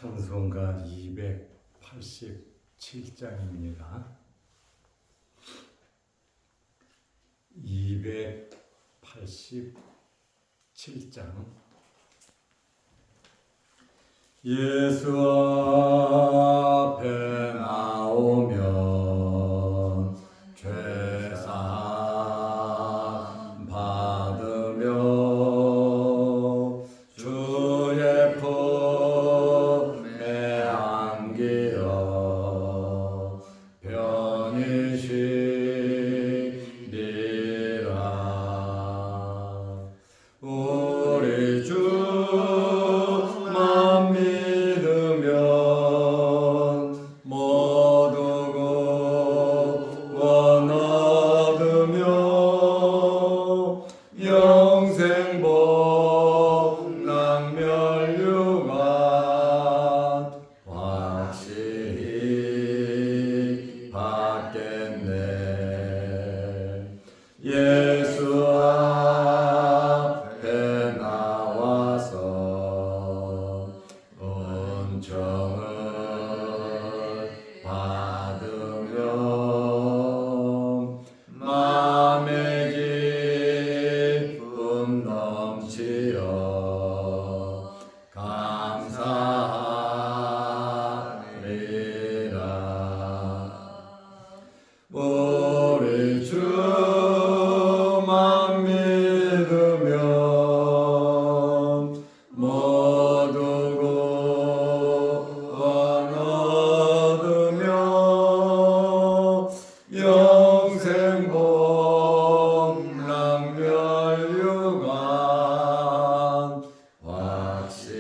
찬송가 287장입니다. 287장. 예수 앞에 나오면 죄사함 받으며 주의 품에 안기어 편히 쉬리라. 우리 주만 믿으면 모두 구원 얻으며 영생 복락 멸류관 확실히 받겠네. 예수 앞에 나와서 은총을 받으며 마음의 기쁨 넘치어 감사하리라. 우리 주만 믿으면 모두 구원 얻으며 영생 복락 멸류관 확실히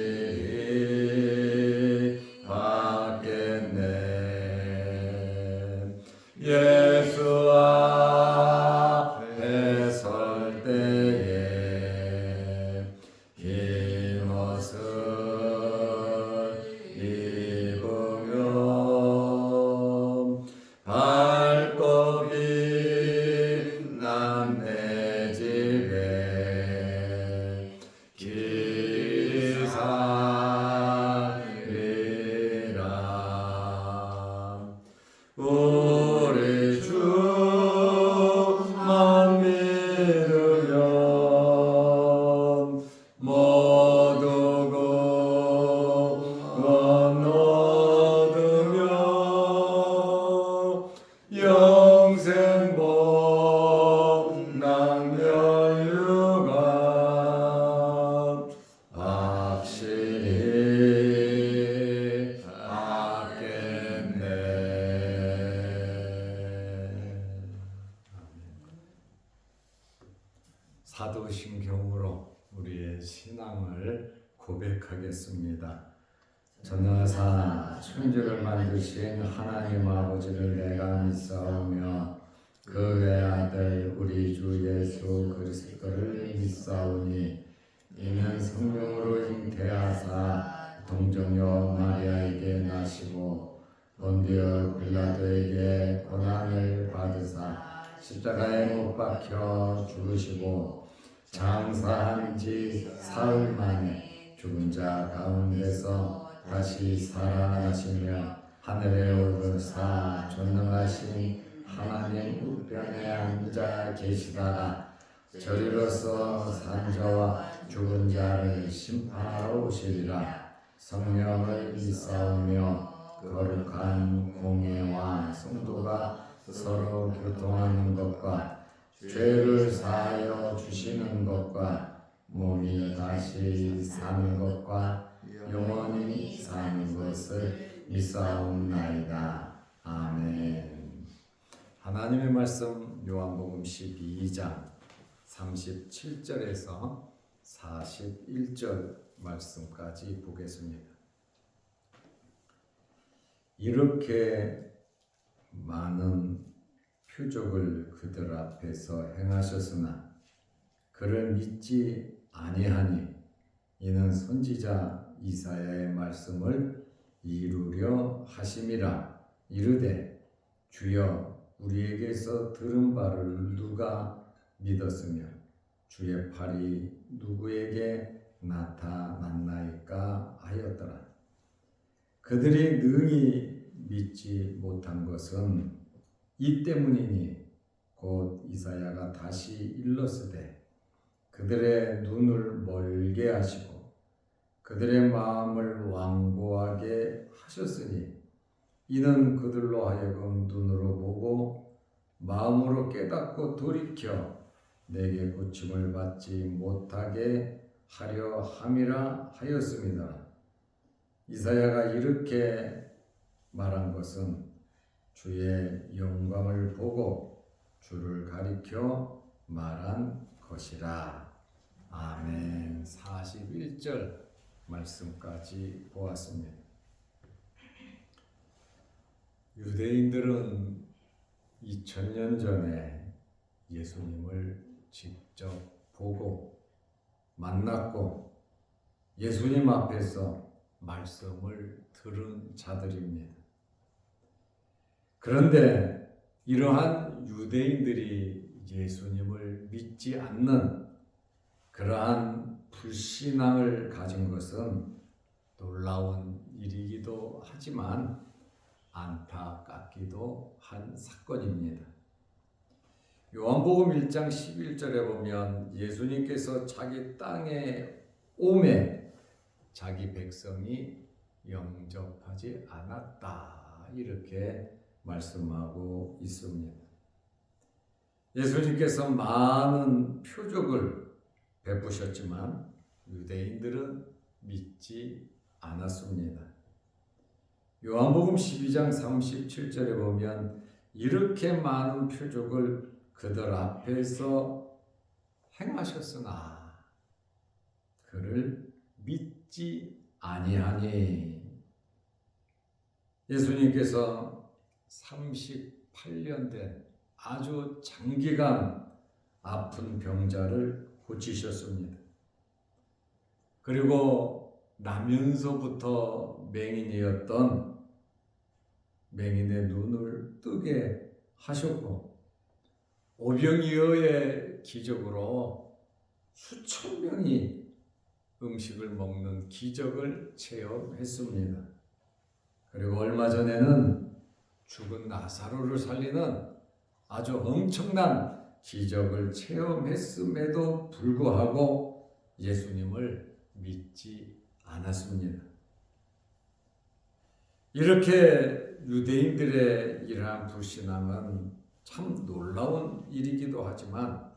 받겠네. 예수 앞에 설 때에 흰 옷을 입으며 밝고 빛난 내 집에 길이 살리라. 우리 주만 믿으면 모두 구원 얻으며 영생 복락 멸류관 확실히 받겠네. 사도신경으로 우리의 신앙을 고백하겠습니다. 전능하사 천지를 만드신 하나님 아버지를 내가 믿사오며 그 외아들 우리 주 예수 그리스도를 믿사오니 이는 성령으로 잉태하사 동정녀 마리아에게 나시고 본디오 빌라도에게 고난을 받으사 십자가에 못 박혀 죽으시고 장사한 지 사흘 만에 죽은 자 가운데서 다시 살아나시며 하늘에 오르사 전능하신 하나님 우편에 앉아 계시다가 저리로서 산자와 죽은 자를 심판하러 오시리라. 성령을 믿사오며 거룩한 공예와 성도가 서로 교통하는 것과 죄를 사하여 주시는 것과 몸이 다시 사는 것과 영원히 사는 것을 믿사옵나이다. 아멘. 하나님의 말씀 요한복음 12장 37절에서 41절 말씀까지 보겠습니다. 이렇게 많은 표적을 그들 앞에서 행하셨으나 그를 믿지 아니하니 이는 선지자 이사야의 말씀을 이루려 하심이라. 이르되 주여 우리에게서 들은 바를 누가 믿었으며 주의 팔이 누구에게 나타났나이까 하였더라. 그들이 능히 믿지 못한 것은 이 때문이니 곧 이사야가 다시 일렀으되 그들의 눈을 멀게 하시고 그들의 마음을 완고하게 하셨으니 이는 그들로 하여금 눈으로 보고 마음으로 깨닫고 돌이켜 내게 고침을 받지 못하게 하려 함이라 하였습니다. 이사야가 이렇게 말한 것은 주의 영광을 보고 주를 가리켜 말한 것이라. 아멘. 41절 말씀까지 보았습니다. 유대인들은 2000년 전에 예수님을 직접 보고 만났고 예수님 앞에서 말씀을 들은 자들입니다. 그런데 이러한 유대인들이 예수님을 믿지 않는 그러한 불신앙을 가진 것은 놀라운 일이기도 하지만 안타깝기도 한 사건입니다. 요한복음 1장 11절에 보면 예수님께서 자기 땅에 오매 자기 백성이 영접하지 않았다, 이렇게 말씀하고 있습니다. 예수님께서 많은 표적을 베푸셨지만 유대인들은 믿지 않았습니다. 요한복음 12장 37절에 보면 이렇게 많은 표적을 그들 앞에서 행하셨으나 그를 믿지 아니하니. 예수님께서 38년 된 아주 장기간 아픈 병자를 고치셨습니다. 그리고 나면서부터 맹인이었던 맹인의 눈을 뜨게 하셨고 오병이어의 기적으로 수천 명이 음식을 먹는 기적을 체험했습니다. 그리고 얼마 전에는 죽은 나사로를 살리는 아주 엄청난 기적을 체험했음에도 불구하고 예수님을 믿지 않았습니다. 이렇게 유대인들의 이러한 불신앙은 참 놀라운 일이기도 하지만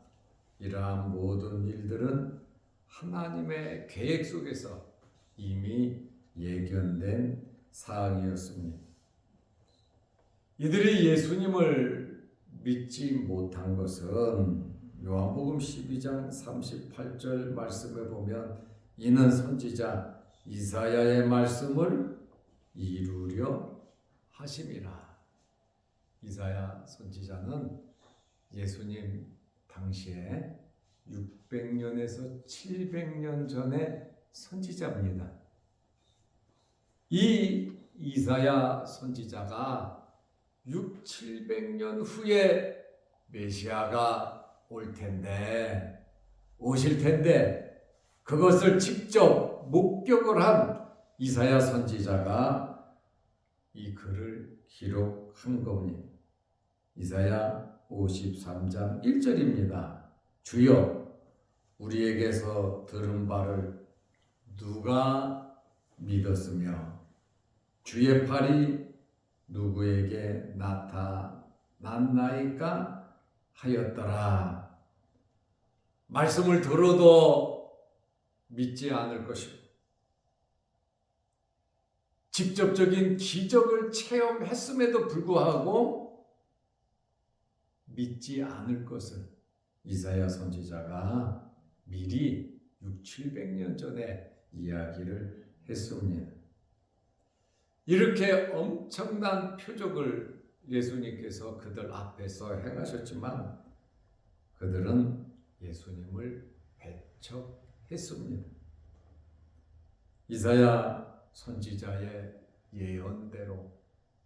이러한 모든 일들은 하나님의 계획 속에서 이미 예견된 사항이었습니다. 이들이 예수님을 믿지 못한 것은 요한복음 12장 38절 말씀에 보면 이는 선지자 이사야의 말씀을 이루려 하심이라. 이사야 선지자는 예수님 당시에 600년에서 700년 전의 선지자입니다. 이 이사야 선지자가 700년 후에 메시아가 오실 텐데 그것을 직접 목격을 한 이사야 선지자가 이 글을 기록한 겁니다. 이사야 53장 1절입니다. 주여 우리에게서 들은 바를 누가 믿었으며 주의 팔이 누구에게 나타났나이까 하였더라. 말씀을 들어도 믿지 않을 것이고 직접적인 기적을 체험했음에도 불구하고 믿지 않을 것을 이사야 선지자가 미리 700년 전에 이야기를 했습니다. 이렇게 엄청난 표적을 예수님께서 그들 앞에서 행하셨지만 그들은 예수님을 배척했습니다. 이사야 선지자의 예언대로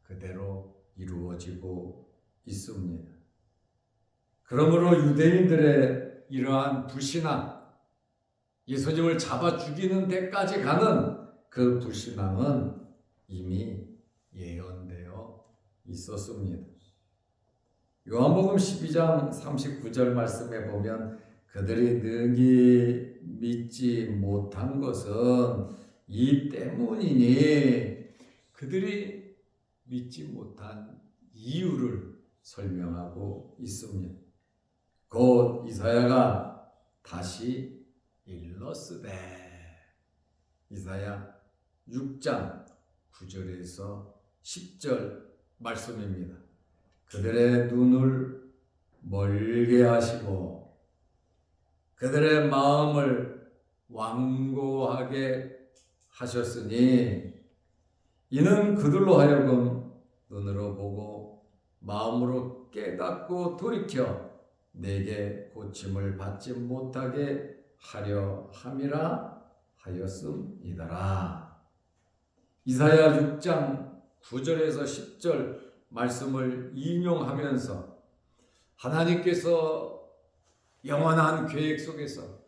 그대로 이루어지고 있습니다. 그러므로 유대인들의 이러한 불신앙, 예수님을 잡아 죽이는 데까지 가는 그 불신앙은 이미 예언되어 있었습니다. 요한복음 12장 39절 말씀에 보면 그들이 능히 믿지 못한 것은 이 때문이니, 그들이 믿지 못한 이유를 설명하고 있습니다. 곧 이사야가 다시 일렀으되, 이사야 6장 9절에서 10절 말씀입니다. 그들의 눈을 멀게 하시고 그들의 마음을 완고하게 하셨으니, 이는 그들로 하여금 눈으로 보고 마음으로 깨닫고 돌이켜 내게 고침을 받지 못하게 하려 함이라 하였음이더라. 이사야 6장 9절에서 10절 말씀을 인용하면서 하나님께서 영원한 계획 속에서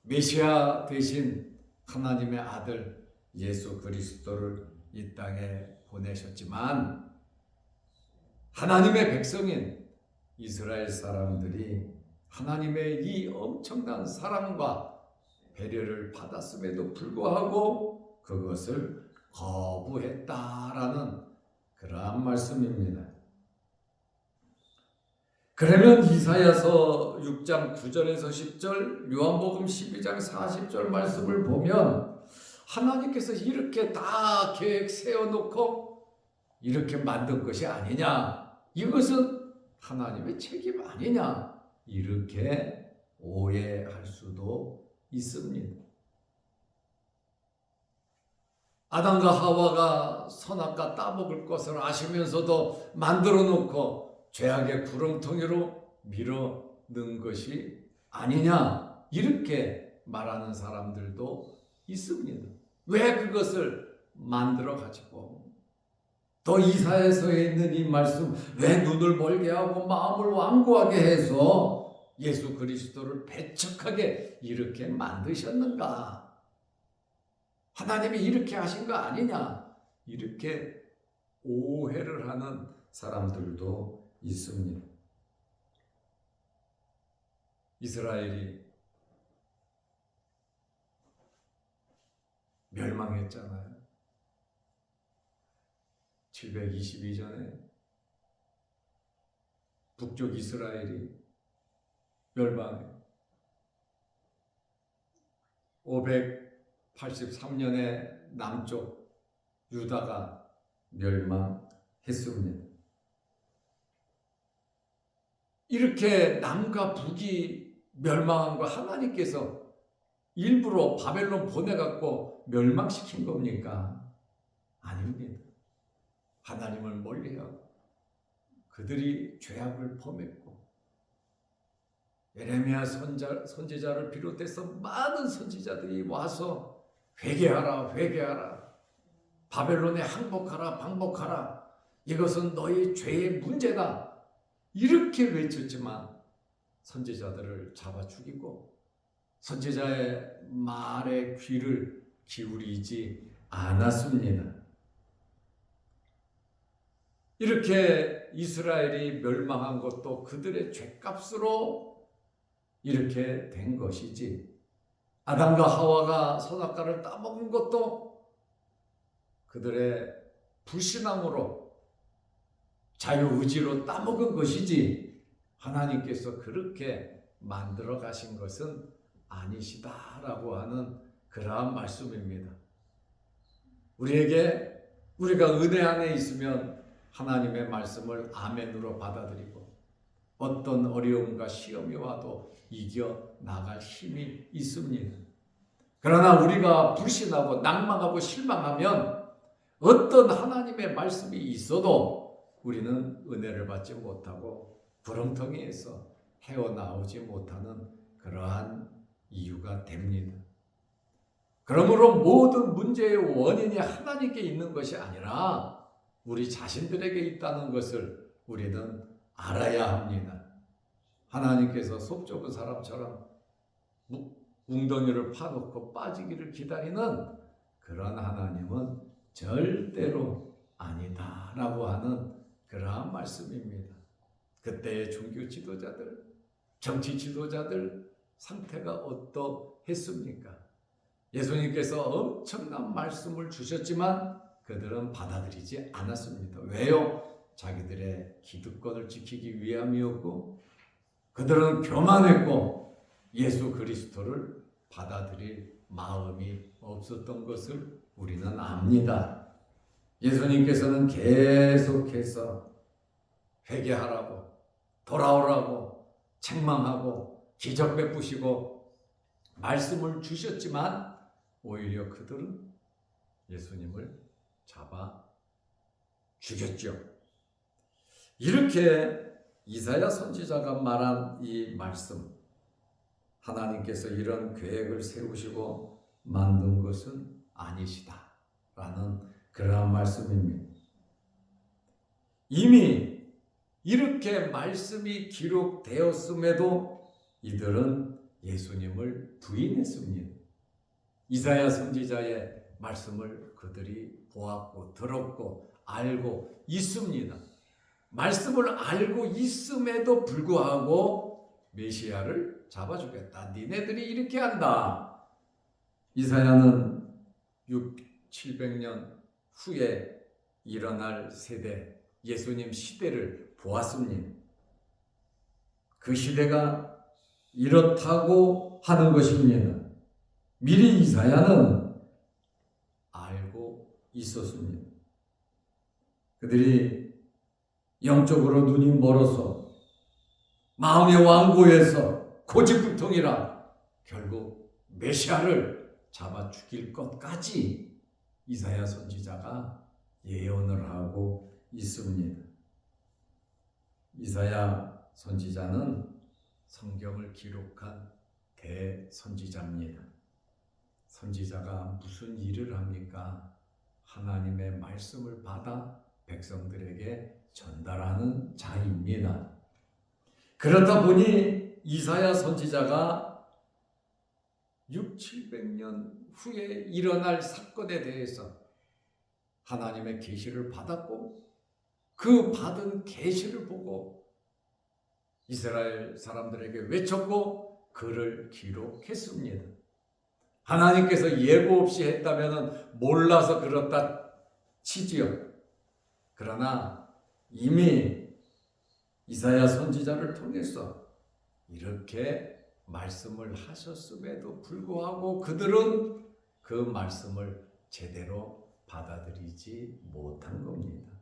메시아 되신 하나님의 아들 예수 그리스도를 이 땅에 보내셨지만, 하나님의 백성인 이스라엘 사람들이 하나님의 이 엄청난 사랑과 배려를 받았음에도 불구하고 그것을 거부했다라는 그러한 말씀입니다. 그러면 이사야서 6장 9절에서 10절, 요한복음 12장 40절 말씀을 보면 하나님께서 이렇게 다 계획 세워놓고 이렇게 만든 것이 아니냐, 이것은 하나님의 책임 아니냐, 이렇게 오해할 수도 있습니다. 아담과 하와가 선악과 따먹을 것을 아시면서도 만들어 놓고 죄악의 구렁텅이로 밀어 넣은 것이 아니냐, 이렇게 말하는 사람들도 있습니다. 왜 그것을 만들어 가지고 또 이사야서에 있는 이 말씀, 왜 눈을 멀게 하고 마음을 완고하게 해서 예수 그리스도를 배척하게 이렇게 만드셨는가? 하나님이 이렇게 하신 거 아니냐? 이렇게 오해를 하는 사람들도 있습니다. 이스라엘이 멸망했잖아요. 722년에 북쪽 이스라엘이 멸망해 583년에 남쪽 유다가 멸망했습니다. 이렇게 남과 북이 멸망한 거 하나님께서 일부러 바벨론 보내갖고 멸망시킨 겁니까? 아닙니다. 하나님을 멀리하고 그들이 죄악을 범했고, 예레미야 선지자를 비롯해서 많은 선지자들이 와서 회개하라, 회개하라, 바벨론에 항복하라, 방복하라, 이것은 너희 죄의 문제다, 이렇게 외쳤지만 선지자들을 잡아 죽이고 선지자의 말에 귀를 기울이지 않았습니다. 이렇게 이스라엘이 멸망한 것도 그들의 죄값으로 이렇게 된 것이지, 아담과 하와가 선악과를 따먹은 것도 그들의 불신앙으로 자유의지로 따먹은 것이지, 하나님께서 그렇게 만들어 가신 것은 아니시다라고 하는 그러한 말씀입니다. 우리가 은혜 안에 있으면 하나님의 말씀을 아멘으로 받아들이고 어떤 어려움과 시험이 와도 이겨 나갈 힘이 있습니다. 그러나 우리가 불신하고 낭망하고 실망하면 어떤 하나님의 말씀이 있어도 우리는 은혜를 받지 못하고 구렁텅이에서 헤어나오지 못하는 그러한 이유가 됩니다. 그러므로 모든 문제의 원인이 하나님께 있는 것이 아니라 우리 자신들에게 있다는 것을 우리는 알아야 합니다. 하나님께서 속 좁은 사람처럼 웅덩이를 파놓고 빠지기를 기다리는 그런 하나님은 절대로 아니다라고 하는 그러한 말씀입니다. 그때의 종교 지도자들, 정치 지도자들 상태가 어떠했습니까? 예수님께서 엄청난 말씀을 주셨지만 그들은 받아들이지 않았습니다. 왜요? 자기들의 기득권을 지키기 위함이었고 그들은 교만했고 예수 그리스도를 받아들일 마음이 없었던 것을 우리는 압니다. 예수님께서는 계속해서 회개하라고, 돌아오라고, 책망하고, 기적 베푸시고 말씀을 주셨지만 오히려 그들은 예수님을 잡아 죽였죠. 이렇게 이사야 선지자가 말한 이 말씀, 하나님께서 이런 계획을 세우시고 만든 것은 아니시다라는 그러한 말씀입니다. 이미 이렇게 말씀이 기록되었음에도 이들은 예수님을 부인했습니다. 이사야 선지자의 말씀을 그들이 보았고 들었고 알고 있습니다. 말씀을 알고 있음에도 불구하고 메시아를 잡아주겠다. 니네들이 이렇게 한다. 이사야는 700년 후에 일어날 세대, 예수님 시대를 보았습니다. 그 시대가 이렇다고 하는 것입니다. 미리 이사야는 알고 있었습니다. 그들이 영적으로 눈이 멀어서 마음이 완고해서 고집불통이라 결국 메시아를 잡아 죽일 것까지 이사야 선지자가 예언을 하고 있습니다. 이사야 선지자는 성경을 기록한 대선지자입니다. 선지자가 무슨 일을 합니까? 하나님의 말씀을 받아 백성들에게 전달하는 자입니다. 그렇다 보니 이사야 선지자가 700년 후에 일어날 사건에 대해서 하나님의 계시를 받았고 그 받은 계시를 보고 이스라엘 사람들에게 외쳤고 글을 기록했습니다. 하나님께서 예고 없이 했다면 몰라서 그렇다 치지요. 그러나 이미 이사야 선지자를 통해서 이렇게 말씀을 하셨음에도 불구하고 그들은 그 말씀을 제대로 받아들이지 못한 겁니다.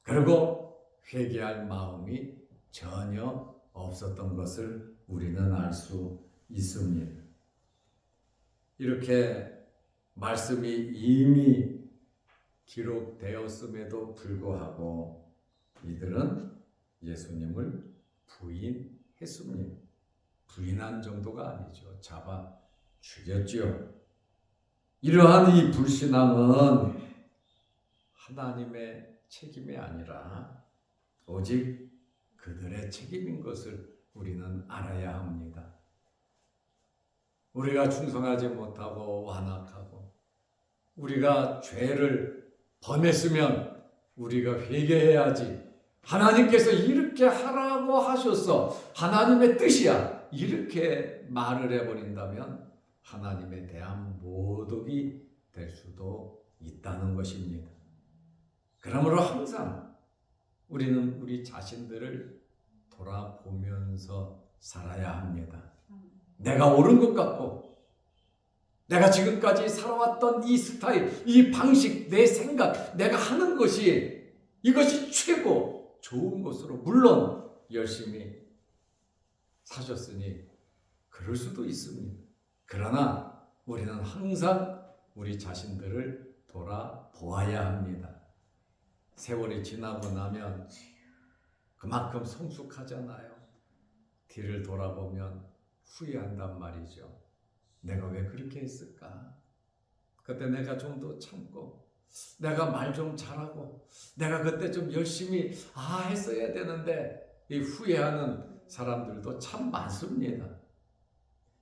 그리고 회개할 마음이 전혀 없었던 것을 우리는 알 수 있습니다. 이렇게 말씀이 이미 기록되었음에도 불구하고 이들은 예수님을 부인했습니다. 부인한 정도가 아니죠. 잡아 죽였죠. 이러한 이 불신앙은 하나님의 책임이 아니라 오직 그들의 책임인 것을 우리는 알아야 합니다. 우리가 충성하지 못하고 완악하고 우리가 죄를 범했으면 우리가 회개해야지. 하나님께서 이렇게 하라고 하셨어. 하나님의 뜻이야. 이렇게 말을 해버린다면 하나님에 대한 모독이 될 수도 있다는 것입니다. 그러므로 항상 우리는 우리 자신들을 돌아보면서 살아야 합니다. 내가 옳은 것 같고 내가 지금까지 살아왔던 이 스타일, 이 방식, 내 생각, 내가 하는 것이 이것이 최고 좋은 것으로 물론 열심히 사셨으니 그럴 수도 있습니다. 그러나 우리는 항상 우리 자신들을 돌아보아야 합니다. 세월이 지나고 나면 그만큼 성숙하잖아요. 뒤를 돌아보면 후회한단 말이죠. 내가 왜 그렇게 했을까? 그때 내가 좀 더 참고 내가 말 좀 잘하고 내가 그때 좀 열심히 했어야 되는데 이 후회하는 사람들도 참 많습니다.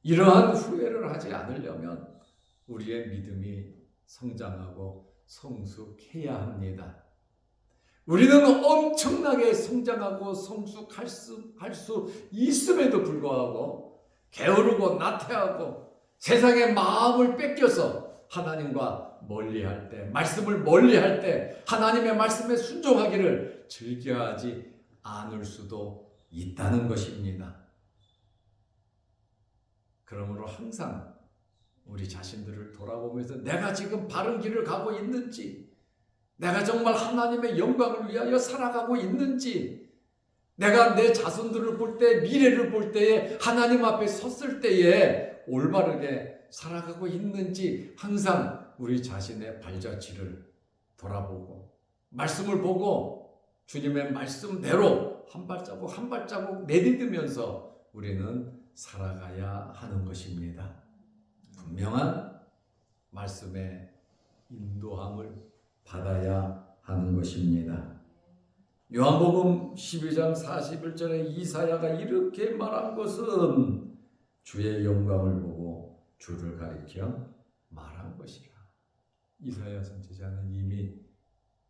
이러한 후회를 하지 않으려면 우리의 믿음이 성장하고 성숙해야 합니다. 우리는 엄청나게 성장하고 성숙할 수 있음에도 불구하고 게으르고 나태하고 세상의 마음을 뺏겨서 하나님과 멀리할 때, 말씀을 멀리할 때 하나님의 말씀에 순종하기를 즐겨하지 않을 수도 있다는 것입니다. 그러므로 항상 우리 자신들을 돌아보면서 내가 지금 바른 길을 가고 있는지, 내가 정말 하나님의 영광을 위하여 살아가고 있는지, 내가 내 자손들을 볼 때, 미래를 볼 때에 하나님 앞에 섰을 때에 올바르게 살아가고 있는지 항상 우리 자신의 발자취를 돌아보고 말씀을 보고 주님의 말씀대로 한 발자국 한 발자국 내딛으면서 우리는 살아가야 하는 것입니다. 분명한 말씀의 인도함을 받아야 하는 것입니다. 요한복음 12장 41절에 이사야가 이렇게 말한 것은 주의 영광을 보고 주를 가리켜 말한 것이라. 이사야 선지자는 이미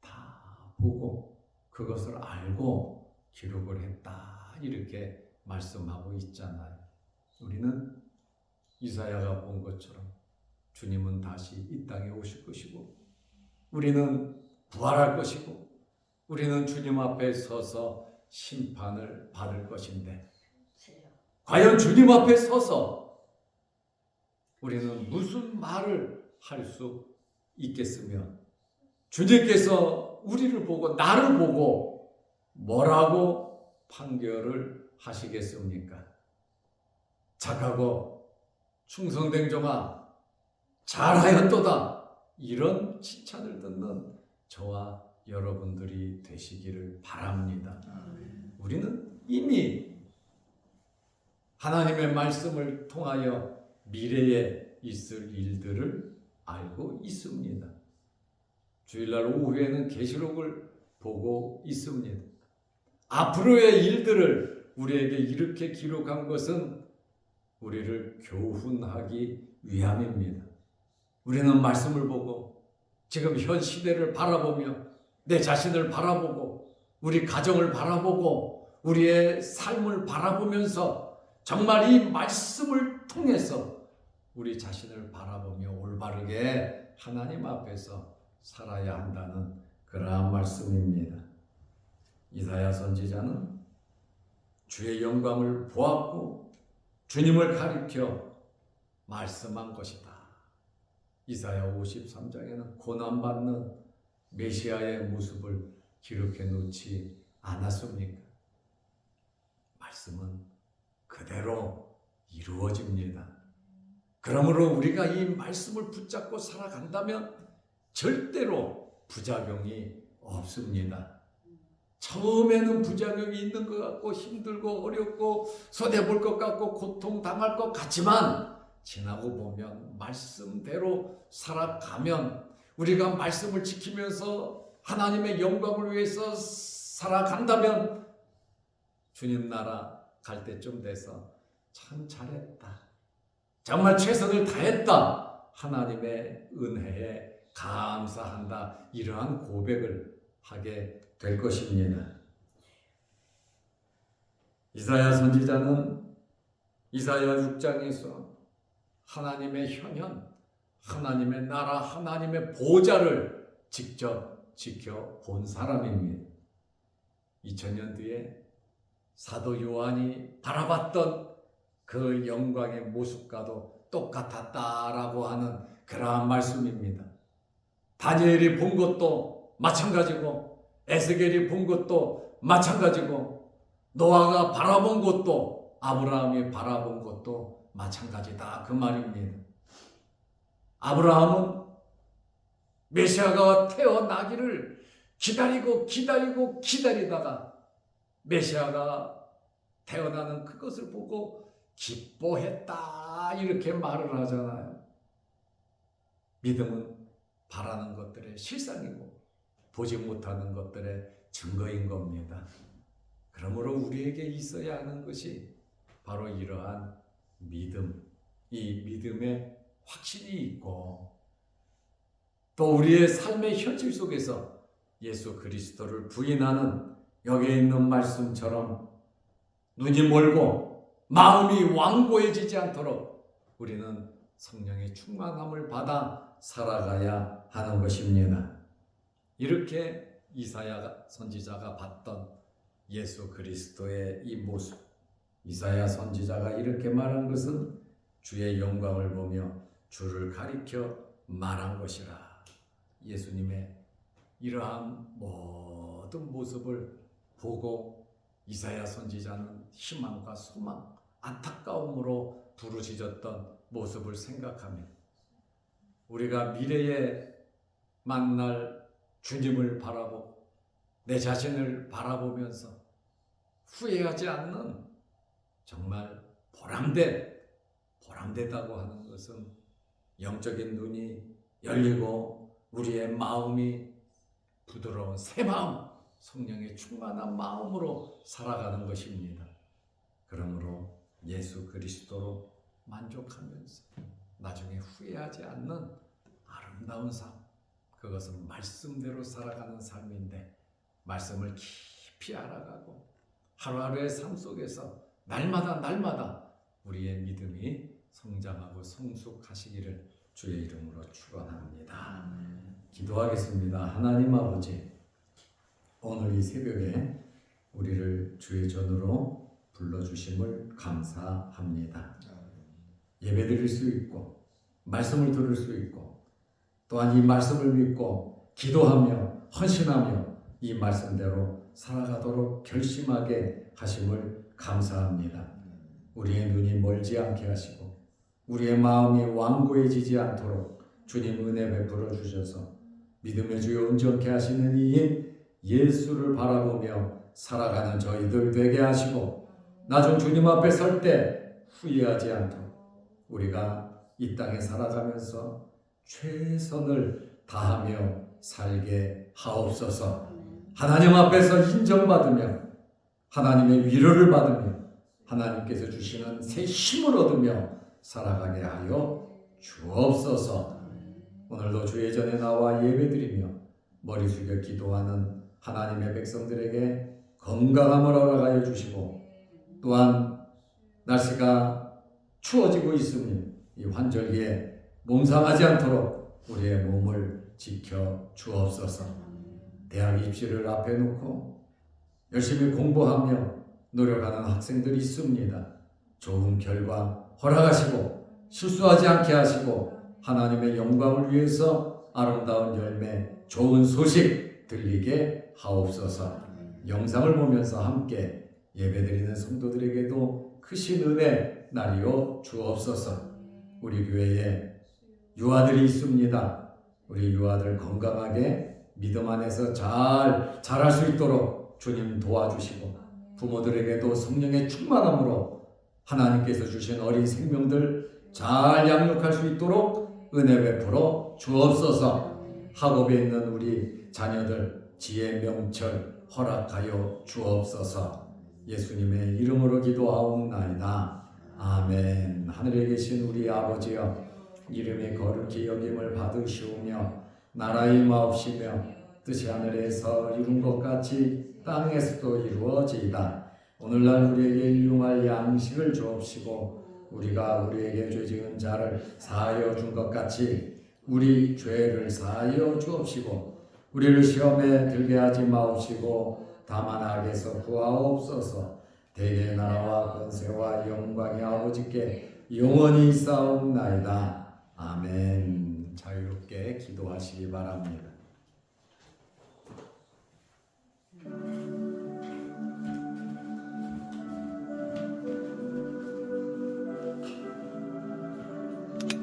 다 보고 그것을 알고 기록을 했다, 이렇게 말씀하고 있잖아요. 우리는 이사야가 본 것처럼 주님은 다시 이 땅에 오실 것이고 우리는 부활할 것이고 우리는 주님 앞에 서서 심판을 받을 것인데, 과연 주님 앞에 서서 우리는 무슨 말을 할 수 있겠으며 주님께서 우리를 보고 나를 보고 뭐라고 판결을 하시겠습니까? 착하고 충성된 종아 잘하였도다, 이런 칭찬을 듣는 저와 여러분들이 되시기를 바랍니다. 우리는 이미 하나님의 말씀을 통하여 미래에 있을 일들을 알고 있습니다. 주일날 오후에는 계시록을 보고 있습니다. 앞으로의 일들을 우리에게 이렇게 기록한 것은 우리를 교훈하기 위함입니다. 우리는 말씀을 보고 지금 현 시대를 바라보며 내 자신을 바라보고 우리 가정을 바라보고 우리의 삶을 바라보면서 정말 이 말씀을 통해서 우리 자신을 바라보며 올바르게 하나님 앞에서 살아야 한다는 그러한 말씀입니다. 이사야 선지자는 주의 영광을 보았고 주님을 가리켜 말씀한 것이다. 이사야 53장에는 고난받는 메시아의 모습을 기록해 놓지 않았습니까? 말씀은 그대로 이루어집니다. 그러므로 우리가 이 말씀을 붙잡고 살아간다면 절대로 부작용이 없습니다. 처음에는 부작용이 있는 것 같고 힘들고 어렵고 손해볼 것 같고 고통당할 것 같지만 지나고 보면 말씀대로 살아가면, 우리가 말씀을 지키면서 하나님의 영광을 위해서 살아간다면 주님 나라 갈 때쯤 돼서 참 잘했다, 정말 최선을 다했다, 하나님의 은혜에 감사한다, 이러한 고백을 하게 될 것입니다. 이사야 선지자는 이사야 6장에서 하나님의 현현, 하나님의 나라, 하나님의 보좌를 직접 지켜본 사람입니다. 2000년 뒤에 사도 요한이 바라봤던 그 영광의 모습과도 똑같았다라고 하는 그러한 말씀입니다. 다니엘이 본 것도 마찬가지고 에스겔이 본 것도 마찬가지고 노아가 바라본 것도 아브라함이 바라본 것도 마찬가지다, 그 말입니다. 아브라함은 메시아가 태어나기를 기다리다가 메시아가 태어나는 그것을 보고 기뻐했다, 이렇게 말을 하잖아요. 믿음은 바라는 것들의 실상이고 보지 못하는 것들의 증거인 겁니다. 그러므로 우리에게 있어야 하는 것이 바로 이러한 믿음, 이 믿음의 확신이 있고 또 우리의 삶의 현실 속에서 예수 그리스도를 부인하는 여기에 있는 말씀처럼 눈이 멀고 마음이 완고해지지 않도록 우리는 성령의 충만함을 받아 살아가야 하는 것입니다. 이렇게 이사야 선지자가 봤던 예수 그리스도의 이 모습, 이사야 선지자가 이렇게 말한 것은 주의 영광을 보며 주를 가리켜 말한 것이라. 예수님의 이러한 모든 모습을 보고 이사야 선지자는 희망과 소망, 안타까움으로 부르짖었던 모습을 생각하며 우리가 미래에 만날 주님을 바라보고 내 자신을 바라보면서 후회하지 않는 정말 보람되다고 하는 것은 영적인 눈이 열리고 우리의 마음이 부드러운 새 마음, 성령의 충만한 마음으로 살아가는 것입니다. 그러므로 예수 그리스도로 만족하면서 나중에 후회하지 않는 아름다운 삶, 그것은 말씀대로 살아가는 삶인데 말씀을 깊이 알아가고 하루하루의 삶 속에서 날마다 우리의 믿음이 성장하고 성숙하시기를 주의 이름으로 축원합니다. 기도하겠습니다. 하나님 아버지, 오늘 이 새벽에 우리를 주의 전으로 불러주심을 감사합니다. 예배드릴 수 있고 말씀을 들을 수 있고 또한 이 말씀을 믿고 기도하며 헌신하며 이 말씀대로 살아가도록 결심하게 하심을 감사합니다. 우리의 눈이 멀지 않게 하시고 우리의 마음이 완고해지지 않도록 주님 은혜 베풀어 주셔서 믿음의 주요 온전케 하시는 이인 예수를 바라보며 살아가는 저희들 되게 하시고 나중 주님 앞에 설 때 후회하지 않도록 우리가 이 땅에 살아가면서 최선을 다하며 살게 하옵소서. 하나님 앞에서 인정받으며 하나님의 위로를 받으며 하나님께서 주시는 새 힘을 얻으며 살아가게 하여 주옵소서. 오늘도 주의 전에 나와 예배드리며 머리 숙여 기도하는 하나님의 백성들에게 건강함을 허락하여 주시고 또한 날씨가 추워지고 있으니 이 환절기에 몸상하지 않도록 우리의 몸을 지켜 주옵소서. 대학 입시를 앞에 놓고 열심히 공부하며 노력하는 학생들이 있습니다. 좋은 결과 허락하시고 실수하지 않게 하시고 하나님의 영광을 위해서 아름다운 열매, 좋은 소식 들리게 하옵소서. 영상을 보면서 함께 예배드리는 성도들에게도 크신 은혜 나리어 주옵소서. 우리 교회에 유아들이 있습니다. 우리 유아들 건강하게 믿음 안에서 잘 자랄 수 있도록 주님 도와주시고 부모들에게도 성령의 충만함으로 하나님께서 주신 어린 생명들 잘 양육할 수 있도록 은혜 베풀어 주옵소서. 학업에 있는 우리 자녀들 지혜 명철 허락하여 주옵소서. 예수님의 이름으로 기도하옵나이다. 아멘. 하늘에 계신 우리 아버지여, 이름이 거룩히 여김을 받으시오며 나라의 마옵시며 뜻이 하늘에서 이룬 것 같이 땅에서도 이루어지이다. 오늘날 우리에게 일용할 양식을 주옵시고 우리가 우리에게 죄 지은 자를 사하여 준 것 같이 우리 죄를 사하여 주옵시고 우리를 시험에 들게 하지 마옵시고 다만 악에서 구하옵소서. 대개 나라와 권세와 영광이 아버지께 영원히 있사옵나이다. 아멘. 자유롭게 기도하시기 바랍니다.